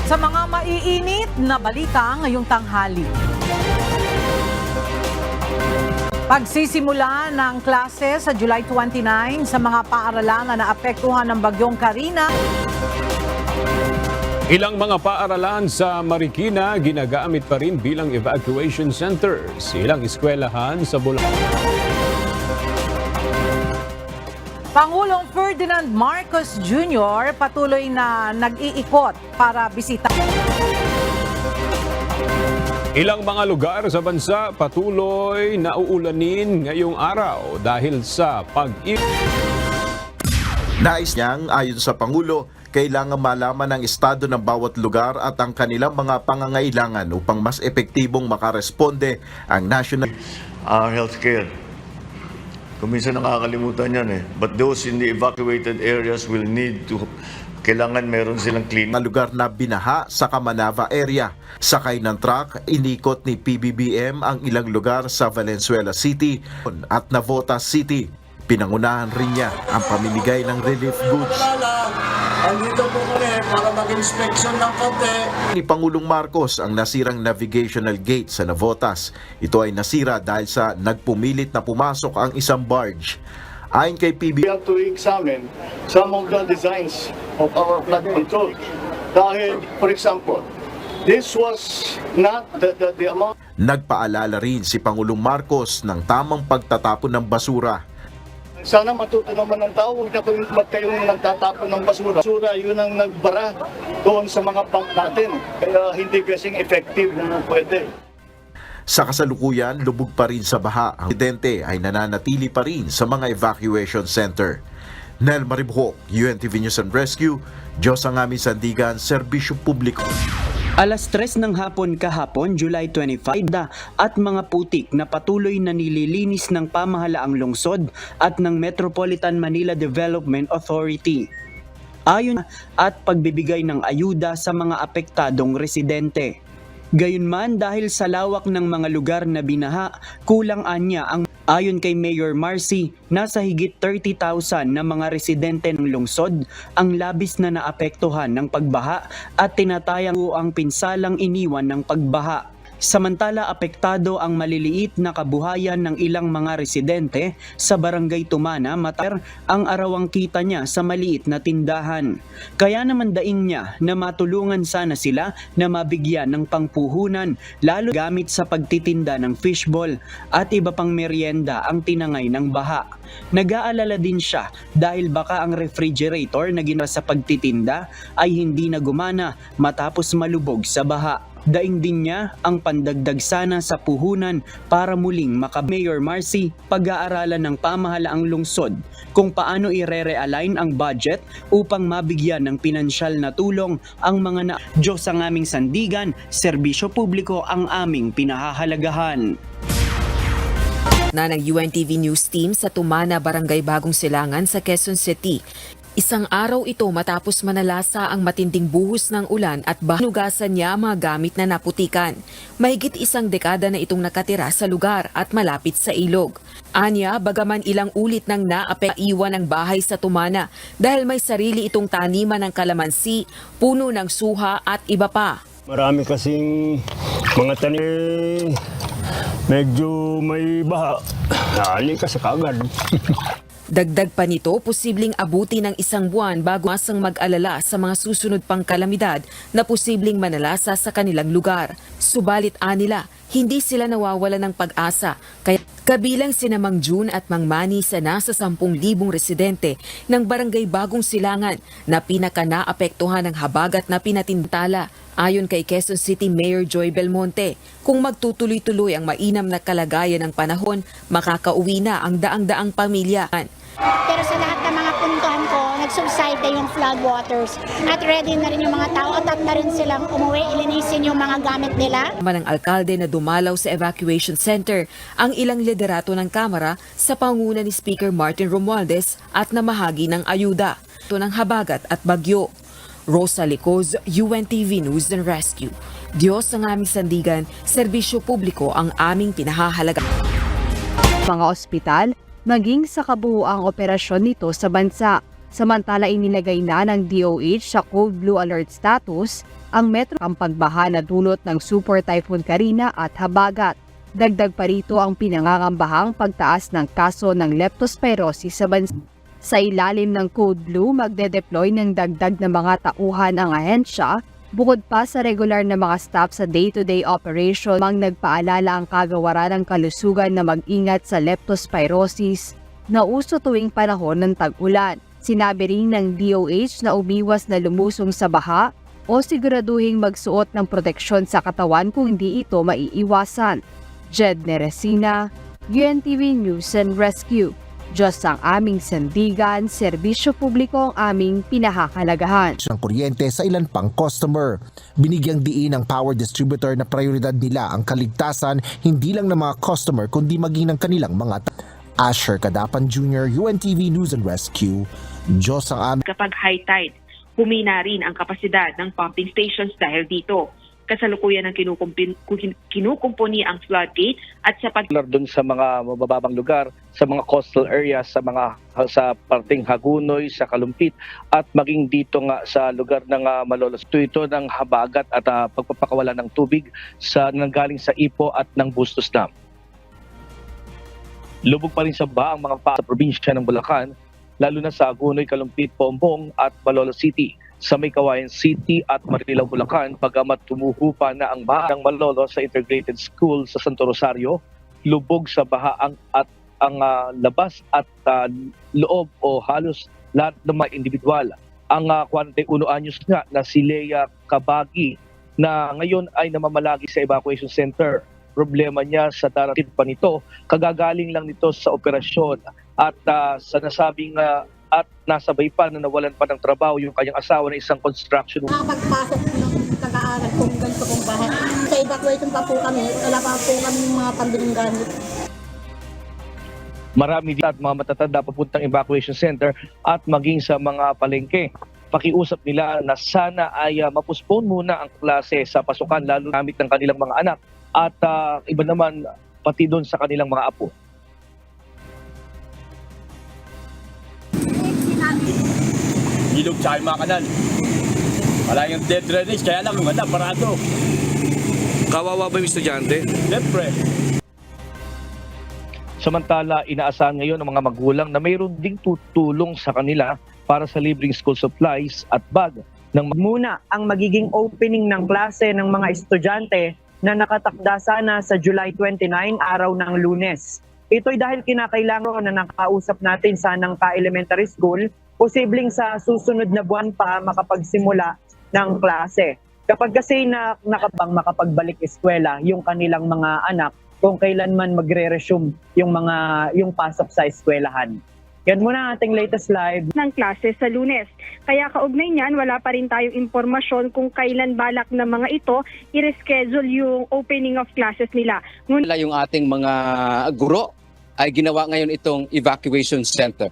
Sa mga maiinit na balita ngayong tanghali. Pagsisimula ng klase sa July 29 sa mga paaralan na naapektuhan ng bagyong Karina. Ilang mga paaralan sa Marikina ginagamit pa rin bilang evacuation centers. Ilang eskwelahan sa Bulacan. Pangulong Ferdinand Marcos Jr. patuloy na nag-iikot para bisita. Ilang mga lugar sa bansa patuloy na uulanin ngayong araw dahil sa pag-init. Nais niyang ayon sa Pangulo, kailangan malaman ang estado ng bawat lugar at ang kanilang mga pangangailangan upang mas epektibong makaresponde ang national our healthcare. Kung minsan nakakalimutan yan But those in the evacuated areas will need to, kailangan meron silang clean. mga lugar na binaha sa Camanava area. Sakay ng truck, inikot ni PBBM ang ilang lugar sa Valenzuela City at Navotas City. Pinangunahan rin niya ang pamimigay ng relief goods. Andito po kami para mag-inspection ng kape. Ni Pangulong Marcos ang nasirang navigational gate sa Navotas. Ito ay nasira dahil sa nagpumilit na pumasok ang isang barge. Ayon kay We have to examine some of the designs of our flood control. Dahil, for example, this was not the amount. Nagpaalala rin si Pangulong Marcos ng tamang pagtatapon ng basura. Sana matuto naman ng tao, huwag kayong nagtatapon ng basura. Basura, yun ang nagbara doon sa mga pump natin. Kaya hindi kasing effective na pwede. Sa kasalukuyan, lubog pa rin sa baha. Ang residente ay nananatili pa rin sa mga evacuation center. Nel Maribhok, UNTV News and Rescue, Diyos ang aming sandigan, serbisyo publiko. Alas 3 ng hapon kahapon, July 25, at mga putik na patuloy na nililinis ng pamahalaang lungsod at ng Metropolitan Manila Development Authority. Ayon at pagbibigay ng ayuda sa mga apektadong residente. Gayunman dahil sa lawak ng mga lugar na binaha, kulang anya ang ayon kay Mayor Marcy, nasa higit 30,000 na mga residente ng lungsod ang labis na naapektuhan ng pagbaha at tinatayang ang pinsalang iniwan ng pagbaha. Samantala apektado ang maliliit na kabuhayan ng ilang mga residente sa Barangay Tumana matar ang arawang kita niya sa maliit na tindahan. Kaya naman daing niya na matulungan sana sila na mabigyan ng pangpuhunan lalo gamit sa pagtitinda ng fishball at iba pang merienda ang tinangay ng baha. Nag-aalala din siya dahil baka ang refrigerator na ginawa sa pagtitinda ay hindi na gumana matapos malubog sa baha. Daing din niya ang pandagdag sana sa puhunan para muling Mayor Marcy pag-aaralan ng pamahalaang lungsod kung paano i-re-realign ang budget upang mabigyan ng pinansyal na tulong ang mga Diyos ang aming sandigan, serbisyo publiko ang aming pinahahalagahan. Na ng UNTV News Team sa Tumana, Barangay Bagong Silangan sa Quezon City. Isang araw ito matapos manalasa ang matinding buhos ng ulan at banugasan niya mga gamit na naputikan. Mahigit isang dekada na itong nakatira sa lugar at malapit sa ilog. Anya, bagaman ilang ulit nang iwan ang bahay sa Tumana dahil may sarili itong taniman ng kalamansi, puno ng suha at iba pa. Marami kasing mga tanim, medyo may baha. Nali ka sa kagad. Dagdag pa nito, posibleng abuti ng isang buwan bago masang mag-alala sa mga susunod pang kalamidad na posibleng manalasa sa kanilang lugar. Subalit anila, hindi sila nawawala ng pag-asa. Kaya kabilang sina Mang June at Mang Manny sa nasa 10,000 residente ng Barangay Bagong Silangan na pinaka-naapektuhan ng habagat na pinatintala. Ayon kay Quezon City Mayor Joy Belmonte, kung magtutuloy-tuloy ang mainam na kalagayan ng panahon, makakauwi na ang daang-daang pamilya. Pero sa lahat ng mga puntuhan ko, nag-subside na yung flood waters at ready na rin yung mga tao at na rin silang umuwi, ilinisin yung mga gamit nila. Ng alkalde na dumalaw sa evacuation center ang ilang liderato ng Kamara sa pangunguna ni Speaker Martin Romualdez at namahagi ng ayuda. Ito ng habagat at bagyo. Rosa Licoz, UNTV News and Rescue. Diyos ang aming sandigan, serbisyo publiko ang aming pinahahalaga. Mga ospital, maging sa kabuuang operasyon nito sa bansa. Samantala inilagay na ng DOH sa Code Blue Alert status ang metro ang pagbaha na dulot ng Super Typhoon Karina at Habagat. Dagdag pa rito ang pinangangambahang pagtaas ng kaso ng leptospirosis sa bansa. Sa ilalim ng Code Blue, magde-deploy ng dagdag na mga tauhan ang ahensya bukod pa sa regular na mga staff sa day-to-day operation. Mang nagpaalala ang kagawaran ng kalusugan na mag-ingat sa leptospirosis na uso tuwing panahon ng tag-ulan. Sinabi rin ng DOH na umiwas na lumusong sa baha o siguraduhing magsuot ng proteksyon sa katawan kung hindi ito maiiwasan. Jed Neresina, UNTV News and Rescue. Diyos ang aming sandigan, serbisyo publiko ang aming pinahahalagahan. Ng kuryente sa ilan pang customer. Binigyang diin ng power distributor na prioridad nila ang kaligtasan hindi lang ng mga customer kundi maging ng kanilang mga Asher Kadapan Jr., UNTV News and Rescue. Diyos ang aming... Kapag high tide, humina rin ang kapasidad ng pumping stations dahil dito. Kasalukuyan ang kinukumpuni ang floodgate at sa doon sa mga mabababang lugar, sa mga coastal areas, sa parting Hagunoy, sa Kalumpit at maging dito nga sa lugar ng Malolos. Ito ng habagat at pagpapakawalan ng tubig sa nanggaling sa Ipo at ng Bustos Dam. Lubog pa rin sa baha ang mga sa probinsya ng Bulacan, lalo na sa Hagunoy, Kalumpit, Pompong at Malolos City. Sa May Kawayan City at Marilao, Bulacan, pagamat tumuhupa na ang baha ng Malolos sa Integrated School sa Santo Rosario, lubog sa baha ang labas at loob o halos lahat ng mga individual. Ang 41 anyos nga na si Lea Kabagi na ngayon ay namamalagi sa evacuation center. Problema niya sa darating pa nito, kagagaling lang nito sa operasyon at sa nasabing at nasabay pa na nawalan pa ng trabaho yung kanyang asawa na isang construction. Nakapagpasok ng kag-aaral kung ganito kong bahay. Sa evacuation pa po kami, wala pa po kami mga pambiling gamit. Marami din at mga matatanda papuntang evacuation center at maging sa mga palengke. Pakiusap nila na sana ay mapuspone muna ang klase sa pasukan lalo gamit ng kanilang mga anak at iba naman pati doon sa kanilang mga apo. Ilog sa mga kanal. Wala yung dead drainage, kaya lang wala, parado. Kawawa ba yung estudyante? Siyempre. Samantala, inaasahan ngayon ng mga magulang na mayroon ding tutulong sa kanila para sa libreng school supplies at bag. Muna ang magiging opening ng klase ng mga estudyante na nakatakda sana sa July 29, araw ng Lunes. Ito'y dahil kinakailangan na nakausap natin sanang ka-elementary school, posibleng sa susunod na buwan pa makapagsimula ng klase. Kapag kasi nakabang makapagbalik eskwela yung kanilang mga anak, kung kailanman magre-resume yung pasok sa eskwelahan. Yan muna ating latest live ng klase sa Lunes. Kaya kaugnay niyan, wala pa rin tayong impormasyon kung kailan balak na mga ito i-reschedule yung opening of classes nila. Yung ating mga guro ay ginawa ngayon itong evacuation center.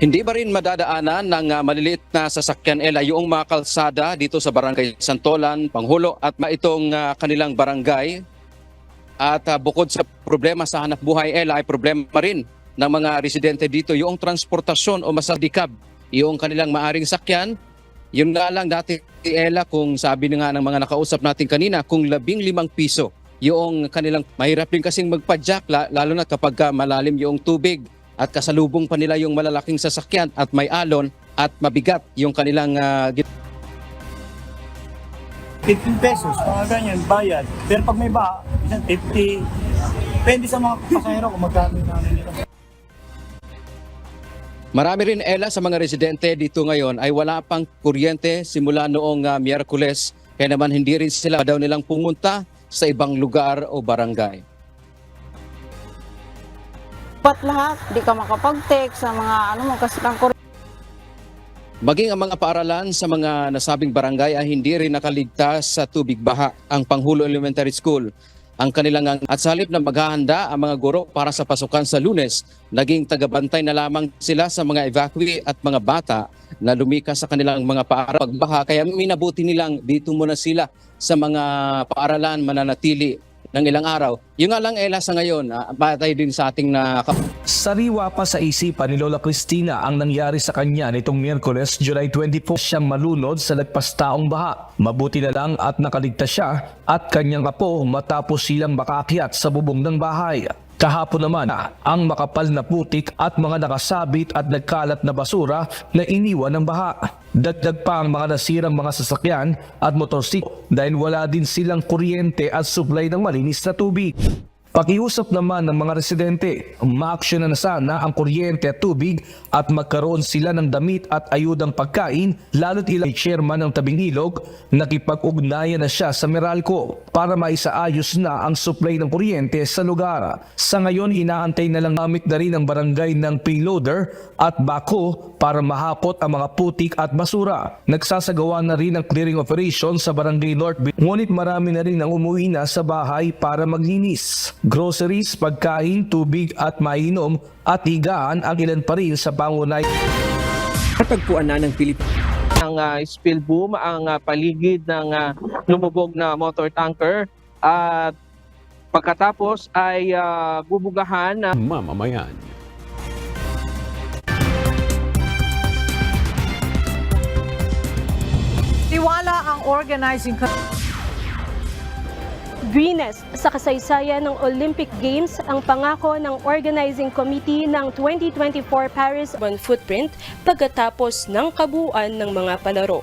Hindi ba rin madadaanan ng maliliit na sasakyan yung mga kalsada dito sa Barangay Santolan, Panghulo at itong kanilang barangay? At bukod sa problema sa hanap buhay ay problema rin ng mga residente dito yung transportasyon o masadikab yung kanilang maaring sakyan. Yun nga lang dati kung sabi nga ng mga nakausap natin kanina, kung 15 piso yung kanilang mahirap din kasing magpadyak lalo na kapag malalim yung tubig. At kasalubong pa nila yung malalaking sasakyan at may alon at mabigat yung kanilang 15 pesos, mga ganyan, bayad. Pero pag may ba, 50, depende sa mga pasahero kung magkano na nila. Marami rin sa mga residente dito ngayon ay wala pang kuryente simula noong Miyerkules. Kaya naman hindi rin sila daw nilang pumunta sa ibang lugar o barangay. Ba't lahat? Di ka makapag-text sa mga kasi lang Maging ang mga paaralan sa mga nasabing barangay ay hindi rin nakaligtas sa tubig baha. Ang Panghulo Elementary School ang kanilang at sa halip na maghahanda ang mga guro para sa pasukan sa Lunes, naging tagabantay na lamang sila sa mga evacuee at mga bata na lumikas sa kanilang mga paaralan pagbaha. Kaya minabuti nilang dito muna sila sa mga paaralan mananatili ng ilang araw. Yung nga lang Ella sa ngayon, batay din sa ating Sariwa pa sa isipan ni Lola Cristina ang nangyari sa kanya nitong Miyerkules, July 24, siyang malunod sa lagpastaong baha. Mabuti na lang at nakaligtas siya at kanyang apo matapos silang makaakyat sa bubong ng bahay. Kahapon naman, ang makapal na putik at mga nakasabit at nagkalat na basura na iniwan ng baha. Dagdag pa ang mga nasirang mga sasakyan at motorsiklo dahil wala din silang kuryente at supply ng malinis na tubig. Pakiusap naman ng mga residente, ma-action na sana ang kuryente at tubig at magkaroon sila ng damit at ayudang pagkain, lalo't ilang chairman ng Tabing Ilog, nakipag-ugnayan na siya sa Meralco para maisaayos na ang supply ng kuryente sa lugar. Sa ngayon, inaantay na lang gamit na rin ang barangay ng payloader at bako para mahakot ang mga putik at basura. Nagsasagawa na rin ang clearing operation sa barangay North, ngunit marami na rin ang umuwi na sa bahay para maglinis. Groceries, pagkain, tubig at mainom at higaan ang ilan pa rin sa pangunay. Natagpuan na ng Pilipinas ang spill boom, ang paligid ng lumubog na motor tanker at pagkatapos ay bubugahan na mamamayan. Tiwala ang organizing Greenest sa kasaysayan ng Olympic Games ang pangako ng Organizing Committee ng 2024 Paris footprint pagkatapos ng kabuuan ng mga palaro.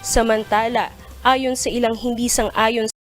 Samantala, ayon sa ilang hindi sang-ayon